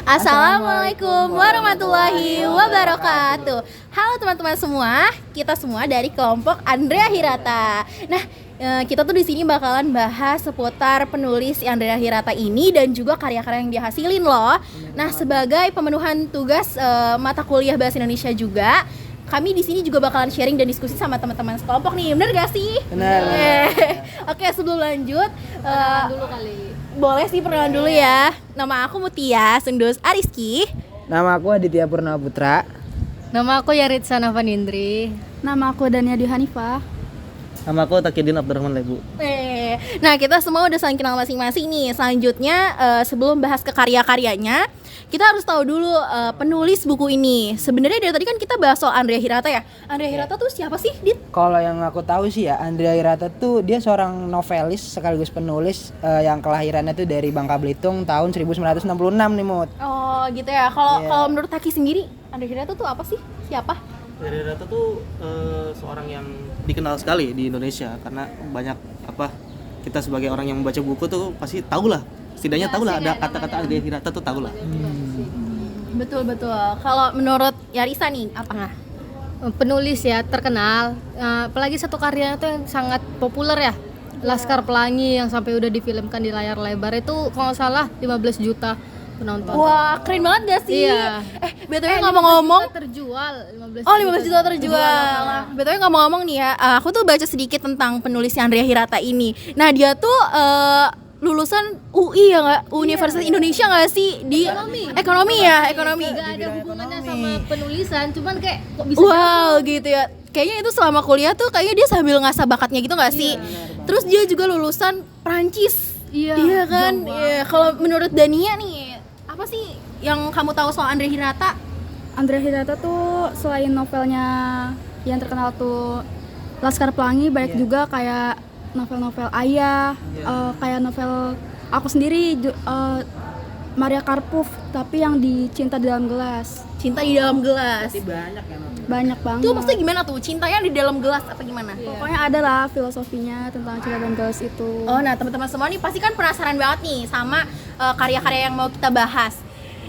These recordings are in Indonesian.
Assalamualaikum warahmatullahi wabarakatuh. Halo teman-teman semua, kita semua dari kelompok Andrea Hirata. Nah, kita tuh di sini bakalan bahas seputar penulis Andrea Hirata ini dan juga karya-karya yang dihasilin loh. Nah, sebagai pemenuhan tugas mata kuliah Bahasa Indonesia juga, kami di sini juga bakalan sharing dan diskusi sama teman-teman sekelompok nih. Bener gak sih? Bener. Oke, sebelum lanjut, dulu kali. boleh sih perkenalan dulu ya. Nama aku Mutia Sundus Ariski. Nama aku Aditya Purnawa Putra. Nama aku Yaritza Navanindri. Nama aku Dania Dwi Hanifah. Nama aku Takidin Abdurrahman Lebu. Nah, kita semua udah saling kenal masing-masing nih. Selanjutnya, sebelum bahas ke karya-karyanya, kita harus tahu dulu penulis buku ini. Sebenarnya dari tadi kan kita bahas soal Andrea Hirata ya. Andrea Hirata tuh siapa sih, Dit? Kalau yang aku tahu sih ya, Andrea Hirata tuh dia seorang novelis sekaligus penulis yang kelahirannya tuh dari Bangka Belitung tahun 1966 nih, Mut. Oh, gitu ya. Kalau Iya. kalau menurut Taki sendiri, Andrea Hirata tuh apa sih? Siapa? Dari Rata tuh seorang yang dikenal sekali di Indonesia karena banyak kita sebagai orang yang membaca buku tuh pasti tahu lah. Setidaknya tahu lah ada kata-kata Andrea Hirata tuh tahu lah. Betul. Kalau menurut Yarisa nih, apa nggak? Penulis ya, terkenal. Apalagi satu karyanya tuh yang sangat populer ya. Laskar Pelangi yang sampai udah difilmkan di layar lebar itu kalau nggak salah 15 juta penonton. Wah, keren banget gak sih? Iya. BTW ngomong-ngomong, 15 juta terjual. 15 juta terjual. BTW ngomong-ngomong nih ya, aku tuh baca sedikit tentang penulis Andrea Hirata ini. Nah, dia tuh lulusan UI ya nggak? Universitas Indonesia nggak sih? Di ekonomi ya, ekonomi. Gak ada hubungannya sama penulisan, cuman kayak kok bisa Wow, gitu ya. Kayaknya itu selama kuliah tuh kayaknya dia sambil ngasah bakatnya gitu nggak sih? Terus dia juga lulusan Prancis. Iya kan? Iya. Kalau menurut Dania nih, apa sih yang kamu tahu soal Andrea Hirata? Andrea Hirata tuh selain novelnya yang terkenal tuh Laskar Pelangi, banyak juga kayak novel-novel Ayah, kayak novel aku sendiri Maria Karpov, tapi yang di Cinta di Dalam Gelas. Cinta di Dalam Gelas. Banyak ya, Banyak banget. Itu maksudnya gimana tuh? Cintanya di dalam gelas apa gimana? Pokoknya ada lah filosofinya tentang Cinta dalam Gelas itu. Oh, nah teman-teman semua nih pasti kan penasaran banget nih sama karya-karya yang mau kita bahas.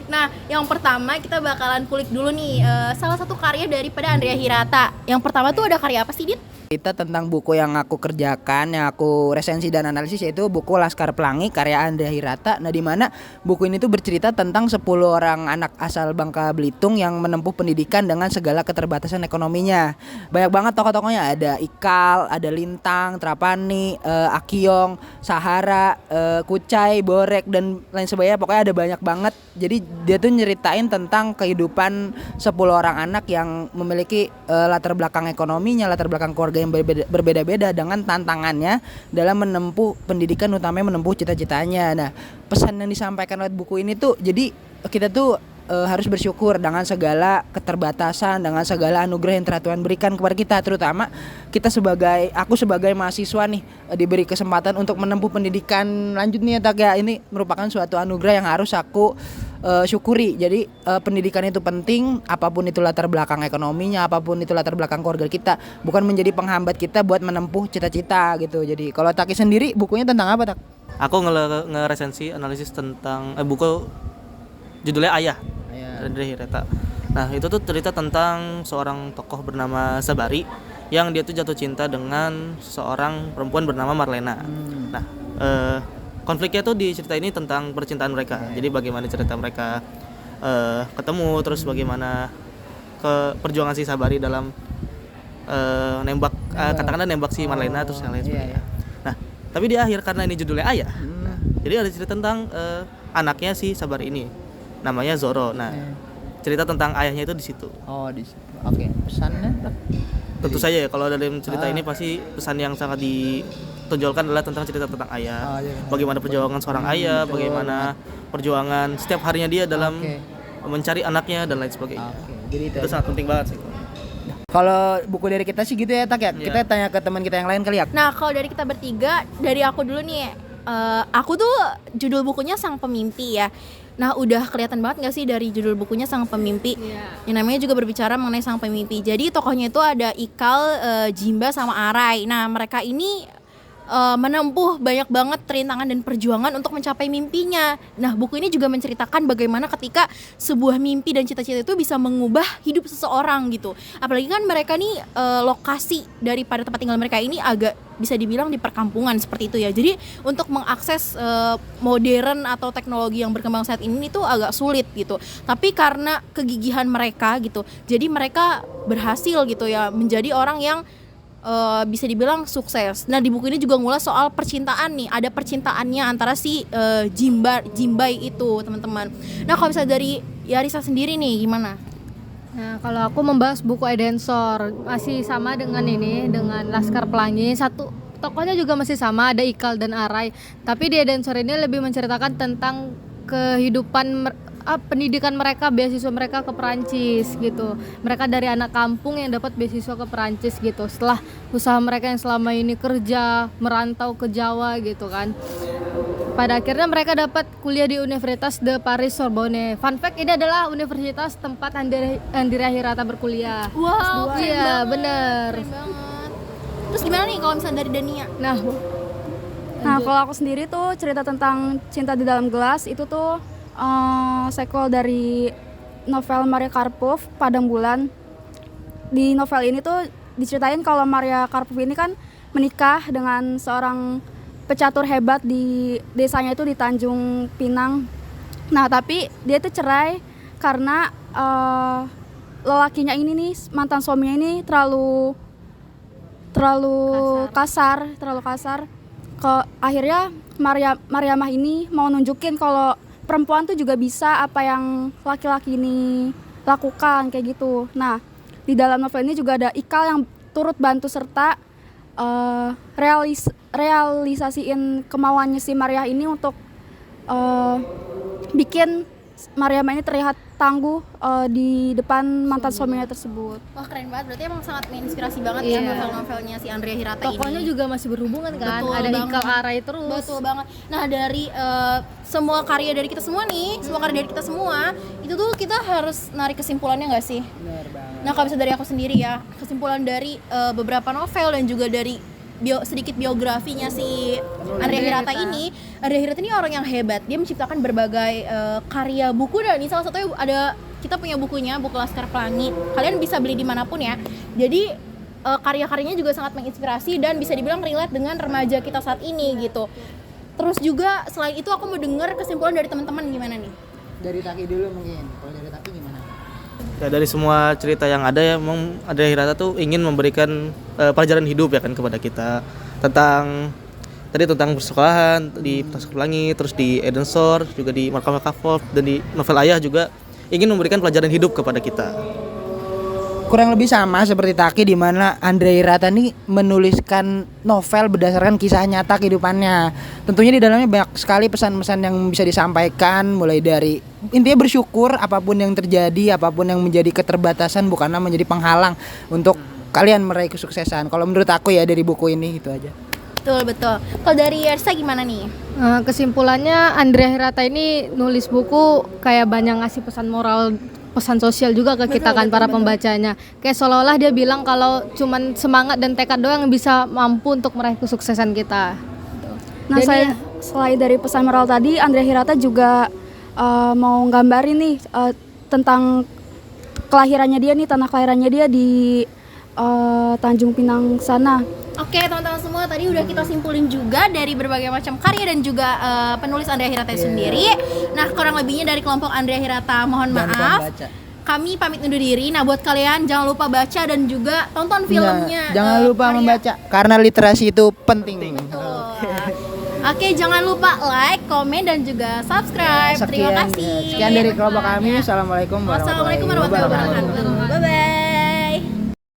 Nah, yang pertama kita bakalan kulik dulu nih salah satu karya daripada Andrea Hirata. Yang pertama tuh ada karya apa sih, Dit? Kita tentang buku yang aku kerjakan, yang aku resensi dan analisis, yaitu buku Laskar Pelangi karya Andrea Hirata. Nah, di mana buku ini tuh bercerita tentang 10 orang anak asal Bangka Belitung yang menempuh pendidikan dengan segala keterbatasan ekonominya. Banyak banget tokoh-tokohnya, ada Ikal, ada Lintang, Trapani, Akiong, Sahara, Kucai, Borek dan lain sebagainya. Pokoknya ada banyak banget. Jadi dia tuh nyeritain tentang kehidupan 10 orang anak yang memiliki latar belakang ekonominya, latar belakang keluarga yang berbeda-beda dengan tantangannya dalam menempuh pendidikan, utamanya menempuh cita-citanya. Nah, pesan yang disampaikan lewat buku ini tuh, jadi kita tuh harus bersyukur dengan segala keterbatasan, dengan segala anugerah yang Tuhan berikan kepada kita, terutama kita aku sebagai mahasiswa nih diberi kesempatan untuk menempuh pendidikan lanjut nih ya, Tak ya. Ini merupakan suatu anugerah yang harus aku syukuri. Jadi pendidikan itu penting, apapun itu latar belakang ekonominya, apapun itu latar belakang keluarga kita, bukan menjadi penghambat kita buat menempuh cita-cita gitu. Jadi kalau Taki sendiri bukunya tentang apa, Tak? Aku ngeresensi analisis tentang buku judulnya Ayah. Andrea Hirata. Nah, itu tuh cerita tentang seorang tokoh bernama Sabari yang dia tuh jatuh cinta dengan seorang perempuan bernama Marlena. Nah, konfliknya tuh di cerita ini tentang percintaan mereka. Jadi bagaimana cerita mereka ketemu, terus bagaimana perjuangan si Sabari dalam nembak si Marlena terus yang lain sebagainya. Nah, tapi di akhir karena ini judulnya Ayah. Nah, jadi ada cerita tentang anaknya si Sabari ini. Namanya Zoro. Nah, cerita tentang ayahnya itu di situ. Oh, di situ. Oke, pesannya, Tak? Tentu saja ya, kalau dalam cerita ini pasti pesan yang sangat ditonjolkan adalah tentang cerita tentang ayah. Bagaimana perjuangan seorang ayah, bagaimana perjuangan setiap harinya dia dalam mencari anaknya dan lain sebagainya. Jadi Itu sangat penting banget sih. kalau buku dari kita sih gitu ya, Tak ya. Kita tanya ke teman kita yang lain kali ya. Nah, kalau dari kita bertiga, dari aku dulu nih. Aku tuh judul bukunya Sang Pemimpi ya. Nah, udah kelihatan banget gak sih dari judul bukunya Sang Pemimpi? Yang namanya juga berbicara mengenai Sang Pemimpi. Jadi tokohnya itu ada Ikal, Jimba sama Arai. Nah, mereka ini menempuh banyak banget rintangan dan perjuangan untuk mencapai mimpinya. Nah, buku ini juga menceritakan bagaimana ketika sebuah mimpi dan cita-cita itu bisa mengubah hidup seseorang gitu. Apalagi kan mereka nih lokasi daripada tempat tinggal mereka ini agak bisa dibilang di perkampungan seperti itu ya. Jadi untuk mengakses modern atau teknologi yang berkembang saat ini itu agak sulit gitu. Tapi karena kegigihan mereka gitu, jadi mereka berhasil gitu ya menjadi orang yang bisa dibilang sukses. Nah, di buku ini juga ngulas soal percintaan nih. Ada percintaannya antara si Jimbai itu, teman-teman. Nah, kalau misalnya dari Yarisa sendiri nih gimana? Nah, kalau aku membahas buku Edensor masih sama dengan ini, dengan Laskar Pelangi. Satu tokohnya juga masih sama, ada Ikal dan Arai. Tapi di Edensor ini lebih menceritakan tentang kehidupan pendidikan mereka, beasiswa mereka ke Perancis gitu. Mereka dari anak kampung yang dapat beasiswa ke Perancis gitu. Setelah usaha mereka yang selama ini kerja, merantau ke Jawa gitu kan. Pada akhirnya mereka dapat kuliah di Universitas de Paris Sorbonne. Fun fact, ini adalah universitas tempat Andrea Hirata berkuliah. Wow, keren iya, banget. bener. Keren banget. Terus gimana nih kalau misalnya dari Dania? Nah, kalau aku sendiri tuh cerita tentang Cinta di Dalam Gelas itu tuh sequel dari novel Maria Karpov, Padang Bulan. Di novel ini tuh diceritain kalau Maria Karpov ini kan menikah dengan seorang pecatur hebat di desanya itu di Tanjung Pinang. Nah, tapi dia tuh cerai karena lelakinya ini nih, mantan suaminya ini terlalu kasar. Akhirnya Mariamah ini mau nunjukin kalau perempuan tuh juga bisa apa yang laki-laki ini lakukan kayak gitu. Nah, di dalam novel ini juga ada Ikal yang turut bantu serta realisasiin kemauannya si Maria ini untuk bikin Maria ini terlihat tangguh di depan mantan suaminya tersebut. Wah, keren banget. Berarti emang sangat menginspirasi banget Iya. ya novel-novelnya si Andrea Hirata ini. Tokohnya juga masih berhubungan kan. Betul Ada banget. Ikal, Arai terus. Betul banget. Nah, dari semua karya dari kita semua nih, semua karya dari kita semua, itu tuh kita harus narik kesimpulannya nggak sih? Benar banget. Nah, kalau bisa dari aku sendiri ya, kesimpulan dari beberapa novel dan juga dari sedikit biografinya si Andrea Hirata ini. Andrea Hirata ini orang yang hebat. Dia menciptakan berbagai karya buku, dan ini salah satunya ada, kita punya bukunya, buku Laskar Pelangi. Kalian bisa beli dimanapun ya. Jadi karya-karyanya juga sangat menginspirasi dan bisa dibilang relate dengan remaja kita saat ini gitu. Terus juga selain itu aku mau dengar kesimpulan dari teman-teman gimana nih? Dari Taki dulu mungkin. Kalau dari Taki gimana? Ya, dari semua cerita yang ada ya, memang Andrea Hirata tuh ingin memberikan pelajaran hidup ya kan kepada kita tentang persekolahan di Laskar Pelangi, terus di Edensor, juga di Maria Karpov, dan di novel Ayah juga ingin memberikan pelajaran hidup kepada kita. Kurang lebih sama seperti Taki, di mana Andrea Hirata ini menuliskan novel berdasarkan kisah nyata kehidupannya. Tentunya di dalamnya banyak sekali pesan-pesan yang bisa disampaikan, mulai dari intinya bersyukur apapun yang terjadi, apapun yang menjadi keterbatasan bukanlah menjadi penghalang untuk kalian meraih kesuksesan. Kalau menurut aku ya dari buku ini itu aja. Betul. Kalau dari Yersa gimana nih? Kesimpulannya Andrea Hirata ini nulis buku kayak banyak ngasih pesan moral, pesan sosial juga ke kita kan, para pembacanya. Kayak seolah-olah dia bilang kalau cuman semangat dan tekad doang yang bisa mampu untuk meraih kesuksesan kita. Nah, Jadi selain dari pesan moral tadi, Andrea Hirata juga mau nggambarin nih tentang kelahirannya dia nih, tanah kelahirannya dia di Tanjung Pinang sana. Oke, teman-teman semua, tadi udah kita simpulin juga dari berbagai macam karya dan juga penulis Andrea Hirata sendiri. Nah, kurang lebihnya dari kelompok Andrea Hirata, mohon Dan maaf. pembaca. Kami pamit undur diri. Nah, buat kalian jangan lupa baca dan juga tonton filmnya. Jangan lupa karya. membaca karena literasi itu penting. Betul. Oke, jangan lupa like, komen, dan juga subscribe. Terima kasih. Sekian dari kelompok kami. Assalamualaikum Wassalamualaikum warahmatullahi wabarakatuh. Bye bye.